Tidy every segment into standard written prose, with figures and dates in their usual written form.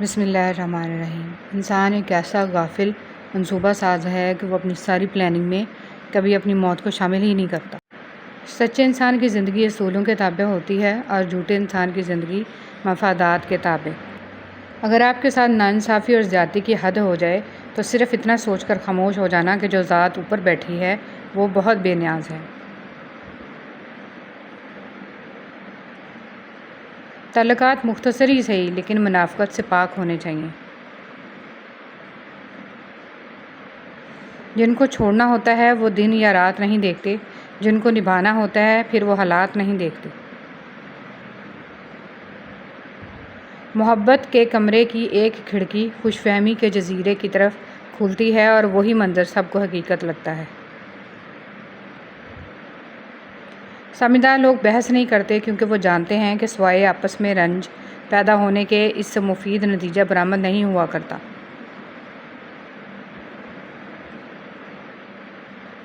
بسم اللہ الرحمن الرحیم۔ انسان ایک ایسا غافل منصوبہ ساز ہے کہ وہ اپنی ساری پلاننگ میں کبھی اپنی موت کو شامل ہی نہیں کرتا۔ سچے انسان کی زندگی اصولوں کے تابع ہوتی ہے اور جھوٹے انسان کی زندگی مفادات کے تابع۔ اگر آپ کے ساتھ ناانصافی اور زیادتی کی حد ہو جائے تو صرف اتنا سوچ کر خاموش ہو جانا کہ جو ذات اوپر بیٹھی ہے وہ بہت بے نیاز ہے۔ تعلقات مختصر ہی صحیح لیکن منافقت سے پاک ہونے چاہیے۔ جن کو چھوڑنا ہوتا ہے وہ دن یا رات نہیں دیکھتے، جن کو نبھانا ہوتا ہے پھر وہ حالات نہیں دیکھتے۔ محبت کے کمرے کی ایک کھڑکی خوش فہمی کے جزیرے کی طرف کھلتی ہے اور وہی منظر سب کو حقیقت لگتا ہے۔ سمجھدار لوگ بحث نہیں کرتے کیونکہ وہ جانتے ہیں کہ سوائے آپس میں رنج پیدا ہونے کے اس سے مفید نتیجہ برآمد نہیں ہوا کرتا۔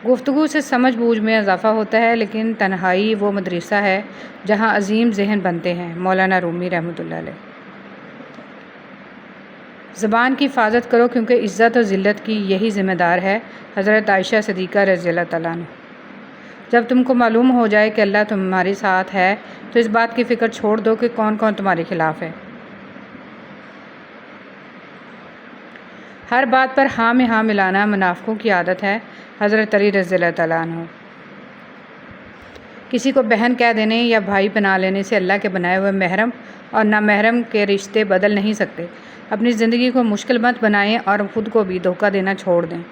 گفتگو سے سمجھ بوجھ میں اضافہ ہوتا ہے لیکن تنہائی وہ مدرسہ ہے جہاں عظیم ذہن بنتے ہیں۔ مولانا رومی رحمۃ اللہ علیہ۔ زبان کی حفاظت کرو کیونکہ عزت اور ذلت کی یہی ذمہ دار ہے۔ حضرت عائشہ صدیقہ رضی اللہ تعالیٰ عنہ۔ جب تم کو معلوم ہو جائے کہ اللہ تمہارے ساتھ ہے تو اس بات کی فکر چھوڑ دو کہ کون کون تمہارے خلاف ہے۔ ہر بات پر ہاں میں ہاں ملانا منافقوں کی عادت ہے۔ حضرت علی رضی اللہ تعالیٰ عنہ۔ کسی کو بہن کہہ دینے یا بھائی بنا لینے سے اللہ کے بنائے ہوئے محرم اور نامحرم کے رشتے بدل نہیں سکتے۔ اپنی زندگی کو مشکل مت بنائیں اور خود کو بھی دھوکہ دینا چھوڑ دیں۔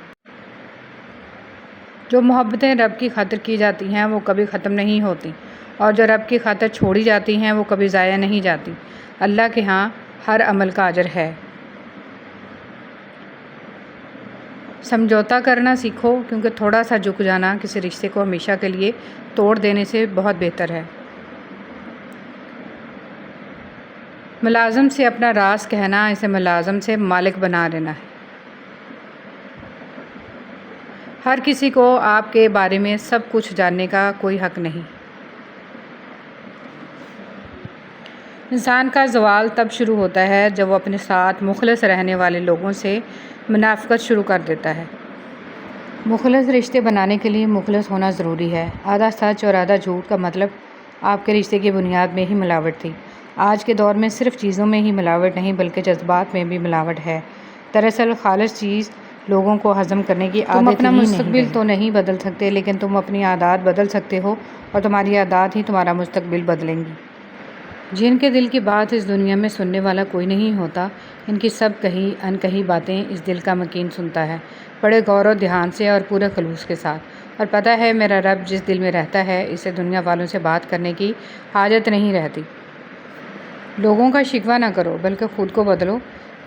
جو محبتیں رب کی خاطر کی جاتی ہیں وہ کبھی ختم نہیں ہوتی اور جو رب کی خاطر چھوڑی جاتی ہیں وہ کبھی ضائع نہیں جاتی۔ اللہ کے ہاں ہر عمل کا اجر ہے۔ سمجھوتا کرنا سیکھو کیونکہ تھوڑا سا جھک جانا کسی رشتے کو ہمیشہ کے لیے توڑ دینے سے بہت بہتر ہے۔ ملازم سے اپنا راز کہنا اسے ملازم سے مالک بنا لینا ہے۔ ہر کسی کو آپ کے بارے میں سب کچھ جاننے کا کوئی حق نہیں۔ انسان کا زوال تب شروع ہوتا ہے جب وہ اپنے ساتھ مخلص رہنے والے لوگوں سے منافقت شروع کر دیتا ہے۔ مخلص رشتے بنانے کے لیے مخلص ہونا ضروری ہے۔ آدھا سچ اور آدھا جھوٹ کا مطلب آپ کے رشتے کی بنیاد میں ہی ملاوٹ تھی۔ آج کے دور میں صرف چیزوں میں ہی ملاوٹ نہیں بلکہ جذبات میں بھی ملاوٹ ہے۔ دراصل خالص چیز لوگوں کو ہضم کرنے کی عادت ہی نہیں ہے۔ تم اپنا مستقبل تو نہیں بدل سکتے لیکن تم اپنی عادات بدل سکتے ہو اور تمہاری عادات ہی تمہارا مستقبل بدلیں گی۔ جن کے دل کی بات اس دنیا میں سننے والا کوئی نہیں ہوتا، ان کی سب کہی انکہی باتیں اس دل کا مکین سنتا ہے، بڑے غور و دھیان سے اور پورے خلوص کے ساتھ، اور پتہ ہے میرا رب جس دل میں رہتا ہے اسے دنیا والوں سے بات کرنے کی حاجت نہیں رہتی۔ لوگوں کا شکوہ نہ کرو بلکہ خود کو بدلو۔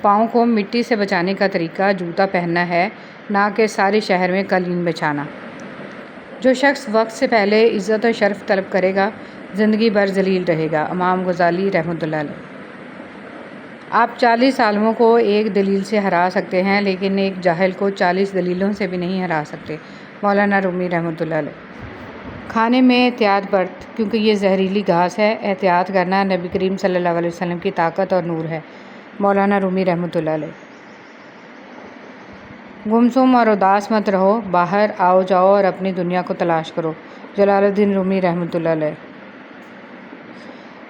پاؤں کو مٹی سے بچانے کا طریقہ جوتا پہننا ہے، نہ کہ سارے شہر میں قالین بچھانا۔ جو شخص وقت سے پہلے عزت و شرف طلب کرے گا زندگی بھر ذلیل رہے گا۔ امام غزالی رحمۃ اللہ علیہ۔ آپ 40 عالموں کو ایک دلیل سے ہرا سکتے ہیں لیکن ایک جاہل کو 40 دلیلوں سے بھی نہیں ہرا سکتے۔ مولانا رومی رحمۃ اللہ علیہ۔ کھانے میں احتیاط برت کیونکہ یہ زہریلی گھاس ہے۔ احتیاط کرنا نبی کریم صلی اللہ علیہ وسلم کی طاقت اور نور ہے۔ مولانا رومی رحمۃ اللہ علیہ۔ گمسم اور اداس مت رہو، باہر آؤ جاؤ اور اپنی دنیا کو تلاش کرو۔ جلال الدین رومی رحمۃ اللہ علیہ۔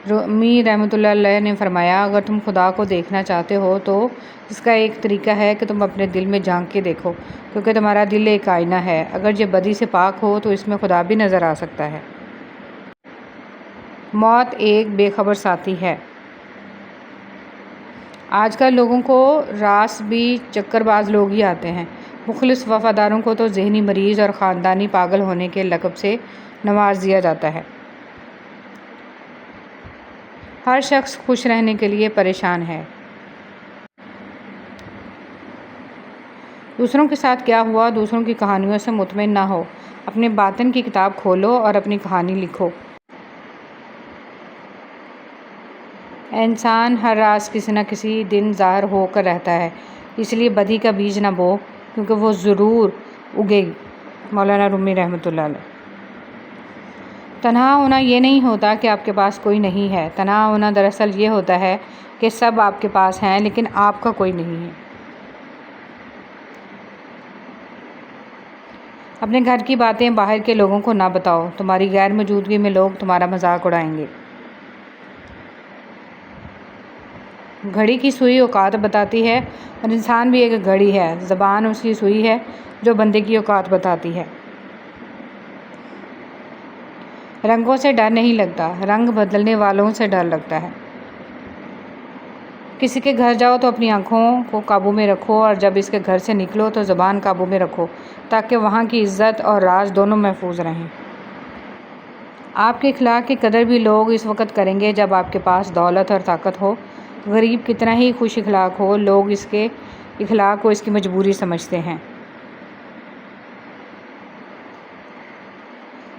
رومی رحمۃ اللہ علیہ نے فرمایا، اگر تم خدا کو دیکھنا چاہتے ہو تو اس کا ایک طریقہ ہے کہ تم اپنے دل میں جھانک کے دیکھو کیونکہ تمہارا دل ایک آئینہ ہے۔ اگر یہ بدی سے پاک ہو تو اس میں خدا بھی نظر آ سکتا ہے۔ موت ایک بے خبر ساتھی ہے۔ آج کل لوگوں کو راس بھی چکر باز لوگ ہی آتے ہیں۔ مخلص وفاداروں کو تو ذہنی مریض اور خاندانی پاگل ہونے کے لقب سے نواز دیا جاتا ہے۔ ہر شخص خوش رہنے کے لیے پریشان ہے۔ دوسروں کے ساتھ کیا ہوا، دوسروں کی کہانیوں سے مطمئن نہ ہو۔ اپنے باطن کی کتاب کھولو اور اپنی کہانی لکھو۔ انسان ہر راز کسی نہ کسی دن ظاہر ہو کر رہتا ہے، اس لیے بدی کا بیج نہ بو کیونکہ وہ ضرور اگے گی۔ مولانا رومی رحمۃ اللہ علیہ۔ تنہا ہونا یہ نہیں ہوتا کہ آپ کے پاس کوئی نہیں ہے، تنہا ہونا دراصل یہ ہوتا ہے کہ سب آپ کے پاس ہیں لیکن آپ کا کوئی نہیں ہے۔ اپنے گھر کی باتیں باہر کے لوگوں کو نہ بتاؤ، تمہاری غیر موجودگی میں لوگ تمہارا مذاق اڑائیں گے۔ گھڑی کی سوئی اوقات بتاتی ہے اور انسان بھی ایک گھڑی ہے، زبان اس کی سوئی ہے جو بندے کی اوقات بتاتی ہے۔ رنگوں سے ڈر نہیں لگتا، رنگ بدلنے والوں سے ڈر لگتا ہے۔ کسی کے گھر جاؤ تو اپنی آنکھوں کو قابو میں رکھو اور جب اس کے گھر سے نکلو تو زبان قابو میں رکھو تاکہ وہاں کی عزت اور راز دونوں محفوظ رہیں۔ آپ کے اخلاق کی قدر بھی لوگ اس وقت کریں گے جب آپ کے پاس دولت اور طاقت ہو۔ غریب کتنا ہی خوش اخلاق ہو، لوگ اس کے اخلاق کو اس کی مجبوری سمجھتے ہیں۔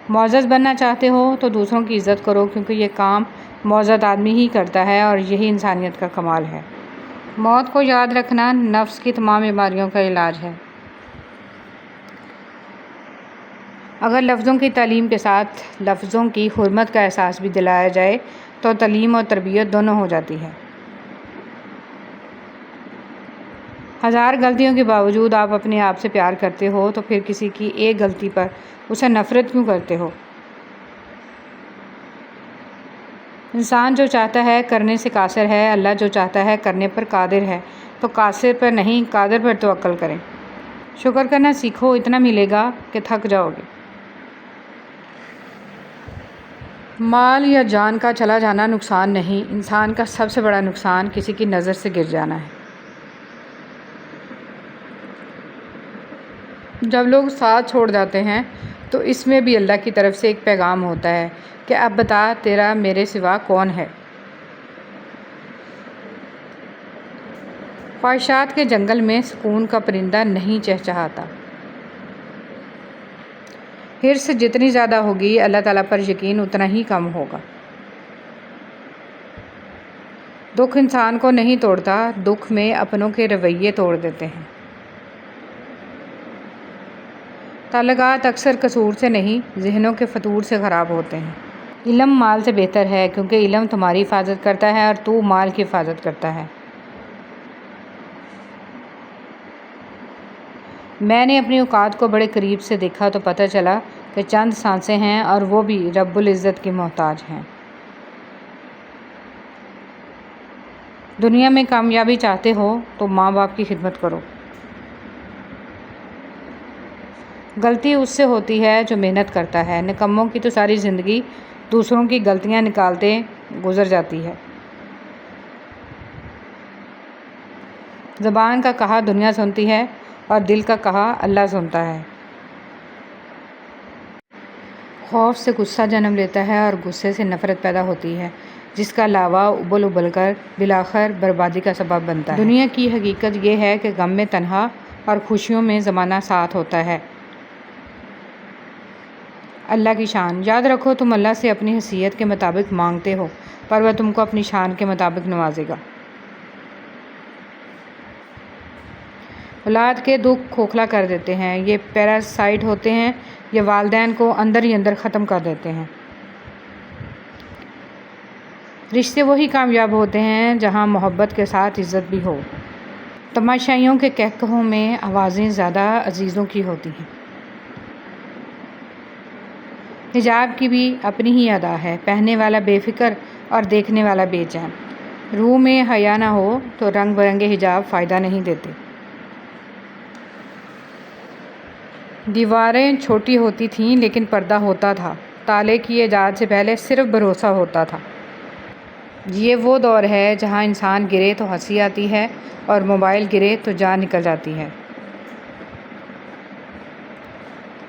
معزز بننا چاہتے ہو تو دوسروں کی عزت کرو کیونکہ یہ کام معزز آدمی ہی کرتا ہے اور یہی انسانیت کا کمال ہے۔ موت کو یاد رکھنا نفس کی تمام بیماریوں کا علاج ہے۔ اگر لفظوں کی تعلیم کے ساتھ لفظوں کی حرمت کا احساس بھی دلایا جائے تو تعلیم اور تربیت دونوں ہو جاتی ہے۔ ہزار غلطیوں کے باوجود آپ اپنے آپ سے پیار کرتے ہو تو پھر کسی کی ایک غلطی پر اسے نفرت کیوں کرتے ہو؟ انسان جو چاہتا ہے کرنے سے قاصر ہے، اللہ جو چاہتا ہے کرنے پر قادر ہے، تو قاصر پر نہیں قادر پر توکل کریں۔ شکر کرنا سیکھو، اتنا ملے گا کہ تھک جاؤ گے۔ مال یا جان کا چلا جانا نقصان نہیں، انسان کا سب سے بڑا نقصان کسی کی نظر سے گر جانا ہے۔ جب لوگ ساتھ چھوڑ جاتے ہیں تو اس میں بھی اللہ کی طرف سے ایک پیغام ہوتا ہے کہ اب بتا تیرا میرے سوا کون ہے۔ خواہشات کے جنگل میں سکون کا پرندہ نہیں چہچہاتا۔ حرص جتنی زیادہ ہوگی اللہ تعالیٰ پر یقین اتنا ہی کم ہوگا۔ دکھ انسان کو نہیں توڑتا، دکھ میں اپنوں کے رویے توڑ دیتے ہیں۔ تعلقات اکثر قصور سے نہیں ذہنوں کے فتور سے خراب ہوتے ہیں۔ علم مال سے بہتر ہے کیونکہ علم تمہاری حفاظت کرتا ہے اور تو مال کی حفاظت کرتا ہے۔ میں نے اپنی اوقات کو بڑے قریب سے دیکھا تو پتہ چلا کہ چند سانسیں ہیں اور وہ بھی رب العزت کی محتاج ہیں۔ دنیا میں کامیابی چاہتے ہو تو ماں باپ کی خدمت کرو۔ غلطی اس سے ہوتی ہے جو محنت کرتا ہے، نکموں کی تو ساری زندگی دوسروں کی غلطیاں نکالتے گزر جاتی ہے۔ زبان کا کہا دنیا سنتی ہے اور دل کا کہا اللہ سنتا ہے۔ خوف سے غصہ جنم لیتا ہے اور غصے سے نفرت پیدا ہوتی ہے جس کا لاوا ابل ابل کر بالآخر بربادی کا سبب بنتا ہے۔ دنیا کی حقیقت یہ ہے کہ غم میں تنہا اور خوشیوں میں زمانہ ساتھ ہوتا ہے۔ اللہ کی شان یاد رکھو، تم اللہ سے اپنی حیثیت کے مطابق مانگتے ہو پر وہ تم کو اپنی شان کے مطابق نوازے گا۔ اولاد کے دکھ کھوکھلا کر دیتے ہیں، یہ پیراسائٹ ہوتے ہیں، یہ والدین کو اندر ہی اندر ختم کر دیتے ہیں۔ رشتے وہی کامیاب ہوتے ہیں جہاں محبت کے ساتھ عزت بھی ہو۔ تماشائیوں کے کہکہوں میں آوازیں زیادہ عزیزوں کی ہوتی ہیں۔ حجاب کی بھی اپنی ہی ادا ہے، پہننے والا بے فکر اور دیکھنے والا بے چین۔ روح میں حیا نہ ہو تو رنگ برنگے حجاب فائدہ نہیں دیتے۔ دیواریں چھوٹی ہوتی تھیں لیکن پردہ ہوتا تھا، تالے کی ایجاد سے پہلے صرف بھروسہ ہوتا تھا۔ یہ وہ دور ہے جہاں انسان گرے تو ہنسی آتی ہے اور موبائل گرے تو جان نکل جاتی ہے۔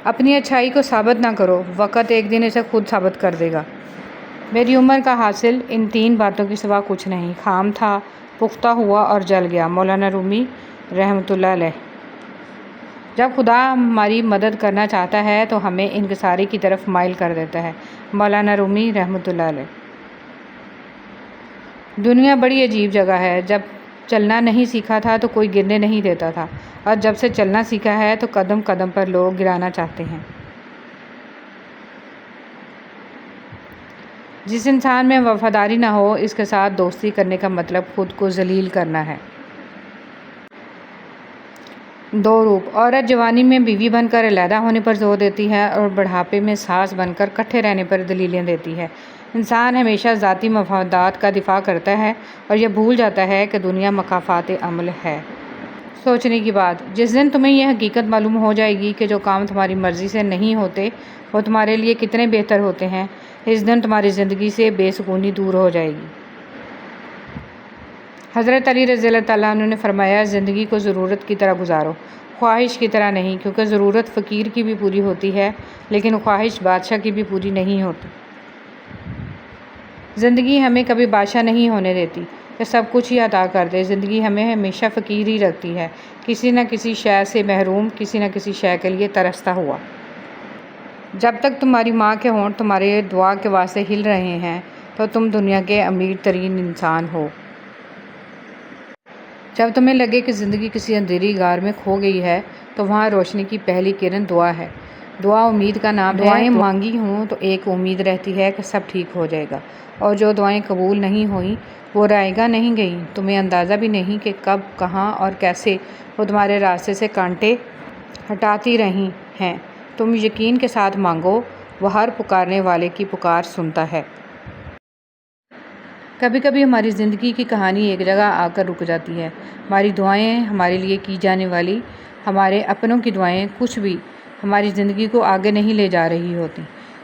اپنی اچھائی کو ثابت نہ کرو، وقت ایک دن اسے خود ثابت کر دے گا۔ میری عمر کا حاصل ان تین باتوں کے سوا کچھ نہیں، خام تھا، پختہ ہوا اور جل گیا۔ مولانا رومی رحمۃ اللہ علیہ۔ جب خدا ہماری مدد کرنا چاہتا ہے تو ہمیں انکساری کی طرف مائل کر دیتا ہے۔ مولانا رومی رحمۃ اللہ علیہ۔ دنیا بڑی عجیب جگہ ہے، جب چلنا نہیں سیکھا تھا تو کوئی گرنے نہیں دیتا تھا اور جب سے چلنا سیکھا ہے تو قدم قدم پر لوگ گرانا چاہتے ہیں۔ جس انسان میں وفاداری نہ ہو، اس کے ساتھ دوستی کرنے کا مطلب خود کو ذلیل کرنا ہے۔ دو روپ: عورت جوانی میں بیوی بن کر علیحدہ ہونے پر زور دیتی ہے اور بڑھاپے میں ساس بن کر کٹھے رہنے پر دلیلیں دیتی ہے۔ انسان ہمیشہ ذاتی مفادات کا دفاع کرتا ہے اور یہ بھول جاتا ہے کہ دنیا مکافات عمل ہے۔ سوچنے کی بات: جس دن تمہیں یہ حقیقت معلوم ہو جائے گی کہ جو کام تمہاری مرضی سے نہیں ہوتے وہ تمہارے لیے کتنے بہتر ہوتے ہیں، اس دن تمہاری زندگی سے بے سکونی دور ہو جائے گی۔ حضرت علی رضی اللہ تعالیٰ عنہ نے فرمایا، زندگی کو ضرورت کی طرح گزارو، خواہش کی طرح نہیں، کیونکہ ضرورت فقیر کی بھی پوری ہوتی ہے لیکن خواہش بادشاہ کی بھی پوری نہیں ہوتی۔ زندگی ہمیں کبھی بادشاہ نہیں ہونے دیتی کہ سب کچھ ہی عطا کر دے۔ زندگی ہمیں ہمیشہ فقیر ہی رکھتی ہے، کسی نہ کسی شے سے محروم، کسی نہ کسی شے کے لیے ترستا ہوا۔ جب تک تمہاری ماں کے ہونٹ تمہارے دعا کے واسطے ہل رہے ہیں تو تم دنیا کے امیر ترین انسان ہو۔ جب تمہیں لگے کہ زندگی کسی اندھیری غار میں کھو گئی ہے تو وہاں روشنی کی پہلی کرن دعا ہے۔ دعا امید کا نام ہے۔ دعائیں مانگی ہوں تو ایک امید رہتی ہے کہ سب ٹھیک ہو جائے گا، اور جو دعائیں قبول نہیں ہوئیں وہ رائیگاں نہیں گئیں۔ تمہیں اندازہ بھی نہیں کہ کب، کہاں اور کیسے وہ تمہارے راستے سے کانٹے ہٹاتی رہی ہیں۔ تم یقین کے ساتھ مانگو، وہ ہر پکارنے والے کی پکار سنتا ہے۔ کبھی کبھی ہماری زندگی کی کہانی ایک جگہ آ کر رک جاتی ہے۔ ہماری دعائیں، ہمارے لیے کی جانے والی ہمارے اپنوں کی دعائیں کچھ بھی ہماری زندگی کو آگے نہیں لے جا رہی ہوتی۔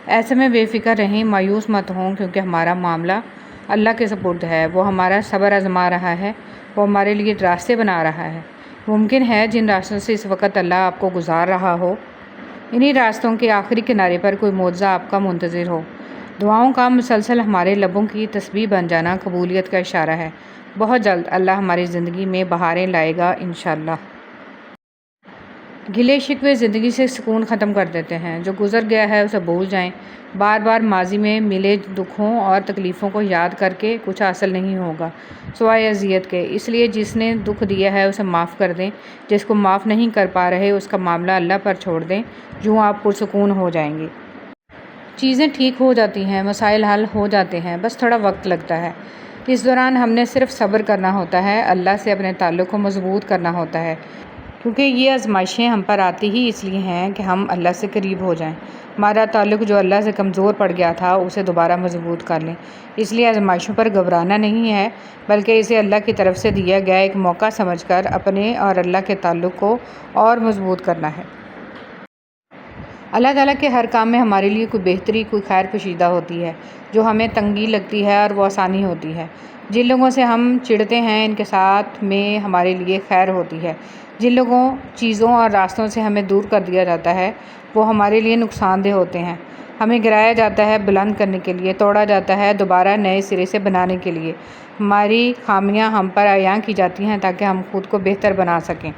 ایسے میں بے فکر رہیں، مایوس مت ہوں، کیونکہ ہمارا معاملہ اللہ کے سپرد ہے۔ وہ ہمارا صبر آزما رہا ہے، وہ ہمارے لیے راستے بنا رہا ہے۔ ممکن ہے جن راستوں سے اس وقت اللہ آپ کو گزار رہا ہو، انہی راستوں کے آخری کنارے پر کوئی معجزہ آپ کا منتظر ہو۔ دعاؤں کا مسلسل ہمارے لبوں کی تسبیح بن جانا قبولیت کا اشارہ ہے۔ بہت جلد اللہ ہماری زندگی میں بہاریں لائے گا انشاءاللہ۔ گلے شکوے زندگی سے سکون ختم کر دیتے ہیں۔ جو گزر گیا ہے اسے بھول جائیں۔ بار بار ماضی میں ملے دکھوں اور تکلیفوں کو یاد کر کے کچھ حاصل نہیں ہوگا سوائے اذیت کے، اس لیے جس نے دکھ دیا ہے اسے معاف کر دیں۔ جس کو معاف نہیں کر پا رہے اس کا معاملہ اللہ پر چھوڑ دیں، یوں آپ پرسکون ہو جائیں گے۔ چیزیں ٹھیک ہو جاتی ہیں، مسائل حل ہو جاتے ہیں، بس تھوڑا وقت لگتا ہے۔ اس دوران ہم نے صرف صبر کرنا ہوتا ہے، اللہ سے اپنے تعلق کو مضبوط کرنا ہوتا ہے، کیونکہ یہ آزمائشیں ہم پر آتی ہی اس لیے ہیں کہ ہم اللہ سے قریب ہو جائیں۔ ہمارا تعلق جو اللہ سے کمزور پڑ گیا تھا اسے دوبارہ مضبوط کر لیں۔ اس لیے آزمائشوں پر گھبرانا نہیں ہے، بلکہ اسے اللہ کی طرف سے دیا گیا ایک موقع سمجھ کر اپنے اور اللہ کے تعلق کو اور مضبوط کرنا ہے۔ اللہ تعالیٰ کے ہر کام میں ہمارے لیے کوئی بہتری، کوئی خیر پوشیدہ ہوتی ہے، جو ہمیں تنگی لگتی ہے اور وہ آسانی ہوتی ہے۔ جن لوگوں سے ہم چڑھتے ہیں ان کے ساتھ میں ہمارے لیے خیر ہوتی ہے۔ جن لوگوں، چیزوں اور راستوں سے ہمیں دور کر دیا جاتا ہے وہ ہمارے لیے نقصان دہ ہوتے ہیں۔ ہمیں گرایا جاتا ہے بلند کرنے کے لیے، توڑا جاتا ہے دوبارہ نئے سرے سے بنانے کے لیے۔ ہماری خامیاں ہم پر عیاں کی جاتی ہیں تاکہ ہم خود کو بہتر بنا سکیں۔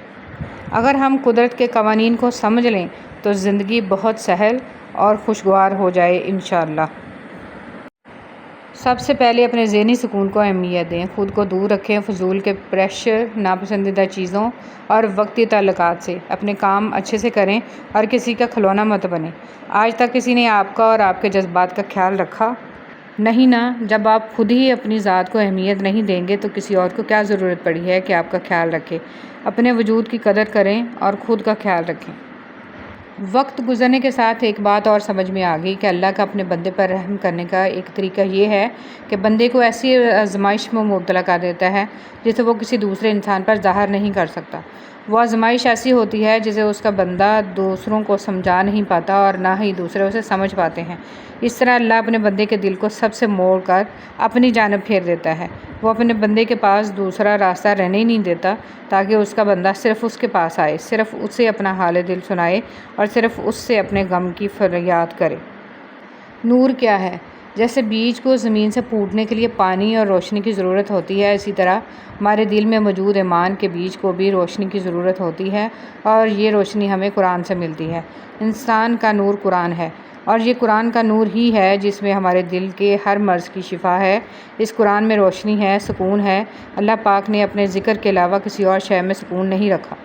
اگر ہم قدرت کے قوانین کو سمجھ لیں تو زندگی بہت سہل اور خوشگوار ہو جائے انشاءاللہ۔ سب سے پہلے اپنے ذہنی سکون کو اہمیت دیں، خود کو دور رکھیں فضول کے پریشر، ناپسندیدہ چیزوں اور وقتی تعلقات سے۔ اپنے کام اچھے سے کریں اور کسی کا کھلونا مت بنیں۔ آج تک کسی نے آپ کا اور آپ کے جذبات کا خیال رکھا؟ نہیں نا۔ جب آپ خود ہی اپنی ذات کو اہمیت نہیں دیں گے تو کسی اور کو کیا ضرورت پڑی ہے کہ آپ کا خیال رکھے۔ اپنے وجود کی قدر کریں اور خود کا خیال رکھیں۔ وقت گزرنے کے ساتھ ایک بات اور سمجھ میں آ گئی کہ اللہ کا اپنے بندے پر رحم کرنے کا ایک طریقہ یہ ہے کہ بندے کو ایسی آزمائش میں مبتلا کر دیتا ہے جسے وہ کسی دوسرے انسان پر ظاہر نہیں کر سکتا۔ وہ آزمائش ایسی ہوتی ہے جسے اس کا بندہ دوسروں کو سمجھا نہیں پاتا اور نہ ہی دوسرے اسے سمجھ پاتے ہیں۔ اس طرح اللہ اپنے بندے کے دل کو سب سے موڑ کر اپنی جانب پھیر دیتا ہے۔ وہ اپنے بندے کے پاس دوسرا راستہ رہنے ہی نہیں دیتا تاکہ اس کا بندہ صرف اس کے پاس آئے، صرف اسے اپنا حال دل سنائے اور صرف اس سے اپنے غم کی فریاد کرے۔ نور کیا ہے؟ جیسے بیج کو زمین سے پھوٹنے کے لیے پانی اور روشنی کی ضرورت ہوتی ہے، اسی طرح ہمارے دل میں موجود ایمان کے بیج کو بھی روشنی کی ضرورت ہوتی ہے، اور یہ روشنی ہمیں قرآن سے ملتی ہے۔ انسان کا نور قرآن ہے، اور یہ قرآن کا نور ہی ہے جس میں ہمارے دل کے ہر مرض کی شفا ہے۔ اس قرآن میں روشنی ہے، سکون ہے۔ اللہ پاک نے اپنے ذکر کے علاوہ کسی اور شے میں سکون نہیں رکھا۔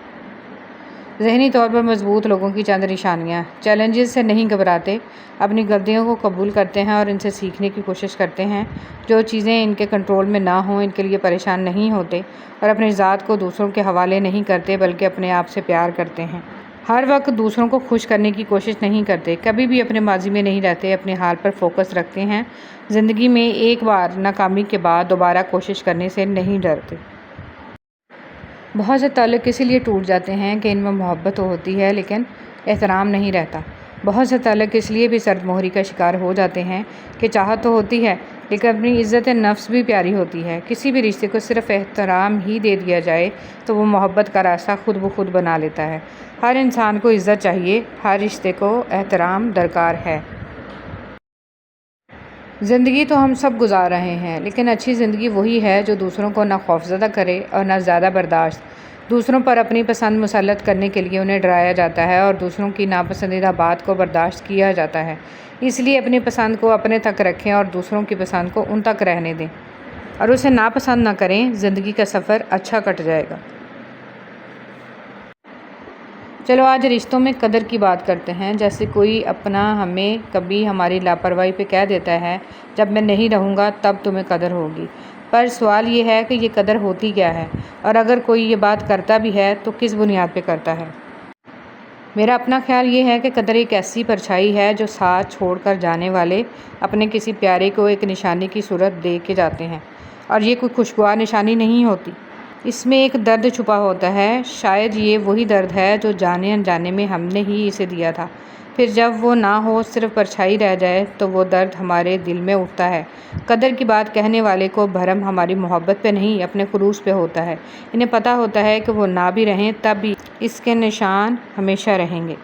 ذہنی طور پر مضبوط لوگوں کی چند نشانیاں: چیلنجز سے نہیں گھبراتے، اپنی غلطیوں کو قبول کرتے ہیں اور ان سے سیکھنے کی کوشش کرتے ہیں، جو چیزیں ان کے کنٹرول میں نہ ہوں ان کے لیے پریشان نہیں ہوتے، اور اپنی ذات کو دوسروں کے حوالے نہیں کرتے بلکہ اپنے آپ سے پیار کرتے ہیں۔ ہر وقت دوسروں کو خوش کرنے کی کوشش نہیں کرتے، کبھی بھی اپنے ماضی میں نہیں رہتے، اپنے حال پر فوکس رکھتے ہیں، زندگی میں ایک بار ناکامی کے بعد دوبارہ کوشش کرنے سے نہیں ڈرتے۔ بہت سے تعلق اسی لیے ٹوٹ جاتے ہیں کہ ان میں محبت تو ہوتی ہے لیکن احترام نہیں رہتا۔ بہت سے تعلق اس لیے بھی سرد مہری کا شکار ہو جاتے ہیں کہ چاہت تو ہوتی ہے لیکن اپنی عزت نفس بھی پیاری ہوتی ہے۔ کسی بھی رشتے کو صرف احترام ہی دے دیا جائے تو وہ محبت کا راستہ خود بخود بنا لیتا ہے۔ ہر انسان کو عزت چاہیے، ہر رشتے کو احترام درکار ہے۔ زندگی تو ہم سب گزار رہے ہیں، لیکن اچھی زندگی وہی ہے جو دوسروں کو نہ خوفزدہ کرے اور نہ زیادہ برداشت۔ دوسروں پر اپنی پسند مسلط کرنے کے لیے انہیں ڈرایا جاتا ہے اور دوسروں کی ناپسندیدہ بات کو برداشت کیا جاتا ہے۔ اس لیے اپنی پسند کو اپنے تک رکھیں اور دوسروں کی پسند کو ان تک رہنے دیں اور اسے ناپسند نہ کریں، زندگی کا سفر اچھا کٹ جائے گا۔ چلو آج رشتوں میں قدر کی بات کرتے ہیں۔ جیسے کوئی اپنا ہمیں کبھی ہماری لاپرواہی پہ کہہ دیتا ہے، جب میں نہیں رہوں گا تب تمہیں قدر ہوگی۔ پر سوال یہ ہے کہ یہ قدر ہوتی کیا ہے، اور اگر کوئی یہ بات کرتا بھی ہے تو کس بنیاد پہ کرتا ہے؟ میرا اپنا خیال یہ ہے کہ قدر ایک ایسی پرچھائی ہے جو ساتھ چھوڑ کر جانے والے اپنے کسی پیارے کو ایک نشانی کی صورت دے کے جاتے ہیں، اور یہ کوئی خوشگوار نشانی نہیں ہوتی۔ اس میں ایک درد چھپا ہوتا ہے، شاید یہ وہی درد ہے جو جانے انجانے میں ہم نے ہی اسے دیا تھا۔ پھر جب وہ نہ ہو، صرف پرچھائی رہ جائے تو وہ درد ہمارے دل میں اٹھتا ہے۔ قدر کی بات کہنے والے کو بھرم ہماری محبت پہ نہیں، اپنے خلوص پہ ہوتا ہے۔ انہیں پتہ ہوتا ہے کہ وہ نہ بھی رہیں تب بھی اس کے نشان ہمیشہ رہیں گے۔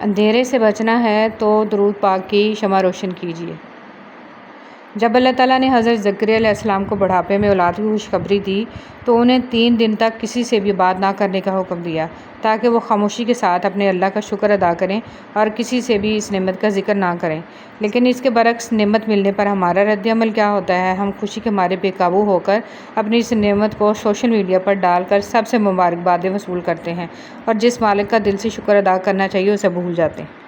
اندھیرے سے بچنا ہے تو درود پاک کی شمع روشن کیجیے۔ جب اللہ تعالیٰ نے حضرت زکریا علیہ السلام کو بڑھاپے میں اولاد کی خوشخبری دی تو انہیں 3 دن تک کسی سے بھی بات نہ کرنے کا حکم دیا، تاکہ وہ خاموشی کے ساتھ اپنے اللہ کا شکر ادا کریں اور کسی سے بھی اس نعمت کا ذکر نہ کریں۔ لیکن اس کے برعکس نعمت ملنے پر ہمارا رد عمل کیا ہوتا ہے؟ ہم خوشی کے مارے بے قابو ہو کر اپنی اس نعمت کو سوشل میڈیا پر ڈال کر سب سے مبارکبادیں وصول کرتے ہیں، اور جس مالک کا دل سے شکر ادا کرنا چاہیے اسے بھول جاتے ہیں۔